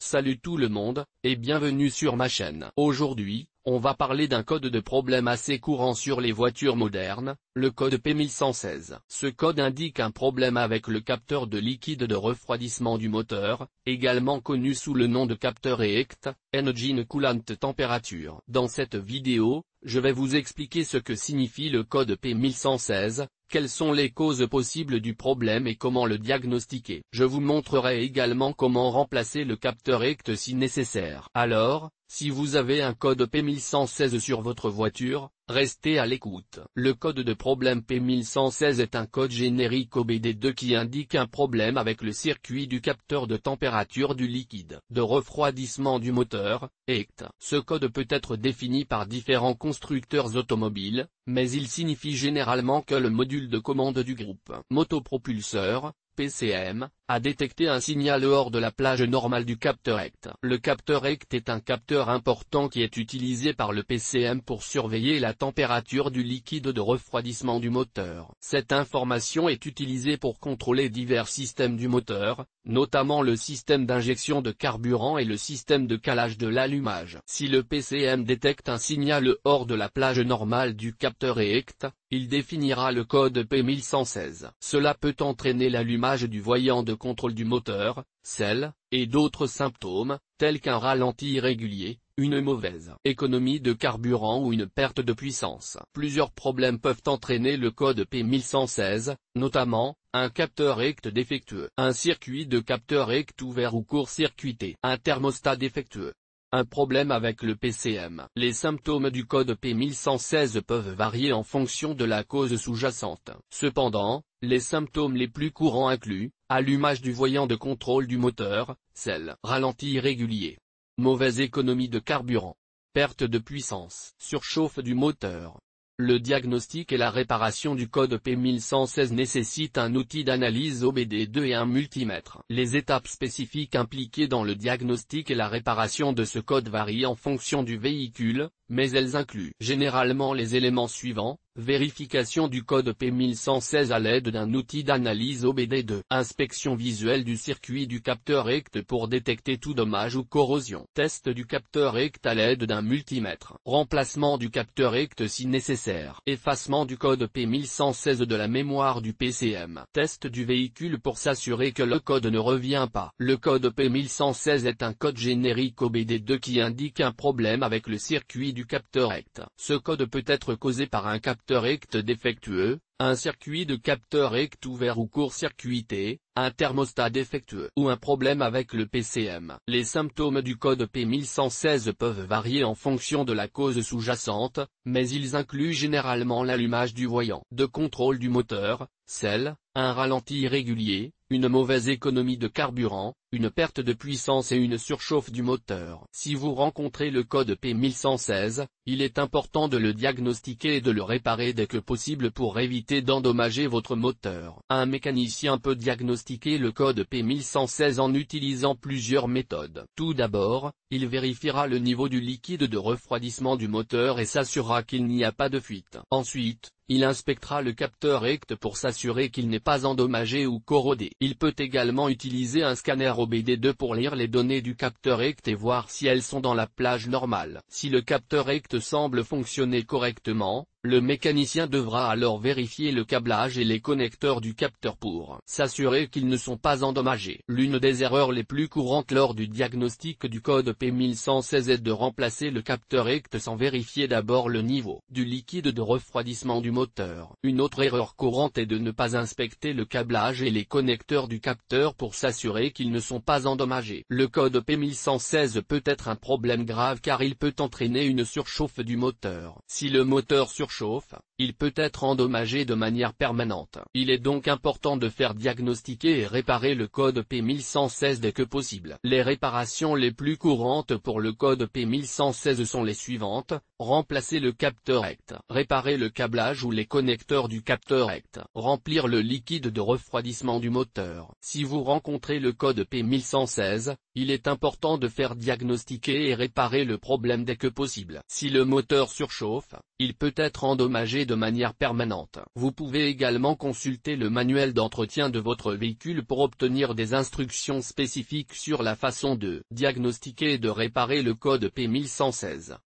Salut tout le monde, et bienvenue sur ma chaîne. Aujourd'hui, on va parler d'un code de problème assez courant sur les voitures modernes, le code P1116. Ce code indique un problème avec le capteur de liquide de refroidissement du moteur, également connu sous le nom de capteur EECT, Engine Coolant Temperature. Dans cette vidéo, je vais vous expliquer ce que signifie le code P1116, quelles sont les causes possibles du problème et comment le diagnostiquer. Je vous montrerai également comment remplacer le capteur EECT si nécessaire. Alors, si vous avez un code P1116 sur votre voiture, restez à l'écoute. Le code de problème P1116 est un code générique OBD2 qui indique un problème avec le circuit du capteur de température du liquide de refroidissement du moteur, EECT. Ce code peut être défini par différents constructeurs automobiles, mais il signifie généralement que le module de commande du groupe motopropulseur, PCM, a détecté un signal hors de la plage normale du capteur EECT. Le capteur EECT est un capteur important qui est utilisé par le PCM pour surveiller la température du liquide de refroidissement du moteur. Cette information est utilisée pour contrôler divers systèmes du moteur, notamment le système d'injection de carburant et le système de calage de l'allumage. Si le PCM détecte un signal hors de la plage normale du capteur EECT, il définira le code P1116. Cela peut entraîner l'allumage du voyant de contrôle du moteur, SEL, et d'autres symptômes, tels qu'un ralenti irrégulier, une mauvaise économie de carburant ou une perte de puissance. Plusieurs problèmes peuvent entraîner le code P1116, notamment, un capteur EECT défectueux, un circuit de capteur EECT ouvert ou court-circuité, un thermostat défectueux, un problème avec le PCM. Les symptômes du code P1116 peuvent varier en fonction de la cause sous-jacente. Cependant, les symptômes les plus courants incluent allumage du voyant de contrôle du moteur, SEL, ralenti irrégulier, mauvaise économie de carburant, perte de puissance, surchauffe du moteur. Le diagnostic et la réparation du code P1116 nécessitent un outil d'analyse OBD2 et un multimètre. Les étapes spécifiques impliquées dans le diagnostic et la réparation de ce code varient en fonction du véhicule, mais elles incluent généralement les éléments suivants: vérification du code P1116 à l'aide d'un outil d'analyse OBD2, inspection visuelle du circuit du capteur EECT pour détecter tout dommage ou corrosion, test du capteur EECT à l'aide d'un multimètre, remplacement du capteur EECT si nécessaire, effacement du code P1116 de la mémoire du PCM, test du véhicule pour s'assurer que le code ne revient pas. Le code P1116 est un code générique OBD2 qui indique un problème avec le circuit du capteur EECT. Ce code peut être causé par un capteur EECT défectueux, un circuit de capteur EECT ouvert ou court-circuité, un thermostat défectueux ou un problème avec le PCM. Les symptômes du code P1116 peuvent varier en fonction de la cause sous-jacente, mais ils incluent généralement l'allumage du voyant de contrôle du moteur, SEL, un ralenti irrégulier, une mauvaise économie de carburant, une perte de puissance et une surchauffe du moteur. Si vous rencontrez le code P1116, il est important de le diagnostiquer et de le réparer dès que possible pour éviter d'endommager votre moteur. Un mécanicien peut diagnostiquer le code P1116 en utilisant plusieurs méthodes. Tout d'abord, il vérifiera le niveau du liquide de refroidissement du moteur et s'assurera qu'il n'y a pas de fuite. Ensuite, il inspectera le capteur EECT pour s'assurer qu'il n'est pas endommagé ou corrodé. Il peut également utiliser un scanner OBD2 pour lire les données du capteur EECT et voir si elles sont dans la plage normale. Si le capteur EECT semble fonctionner correctement, le mécanicien devra alors vérifier le câblage et les connecteurs du capteur pour s'assurer qu'ils ne sont pas endommagés. L'une des erreurs les plus courantes lors du diagnostic du code P1116 est de remplacer le capteur EECT sans vérifier d'abord le niveau du liquide de refroidissement du moteur. Une autre erreur courante est de ne pas inspecter le câblage et les connecteurs du capteur pour s'assurer qu'ils ne sont pas endommagés. Le code P1116 peut être un problème grave car il peut entraîner une surchauffe du moteur. Si le moteur surchauffe, il peut être endommagé de manière permanente. Il est donc important de faire diagnostiquer et réparer le code P1116 dès que possible. Les réparations les plus courantes pour le code P1116 sont les suivantes: remplacer le capteur EECT, réparer le câblage ou les connecteurs du capteur EECT, remplir le liquide de refroidissement du moteur. Si vous rencontrez le code P1116, il est important de faire diagnostiquer et réparer le problème dès que possible. Si le moteur surchauffe, il peut être être endommagé de manière permanente. Vous pouvez également consulter le manuel d'entretien de votre véhicule pour obtenir des instructions spécifiques sur la façon de diagnostiquer et de réparer le code P1116.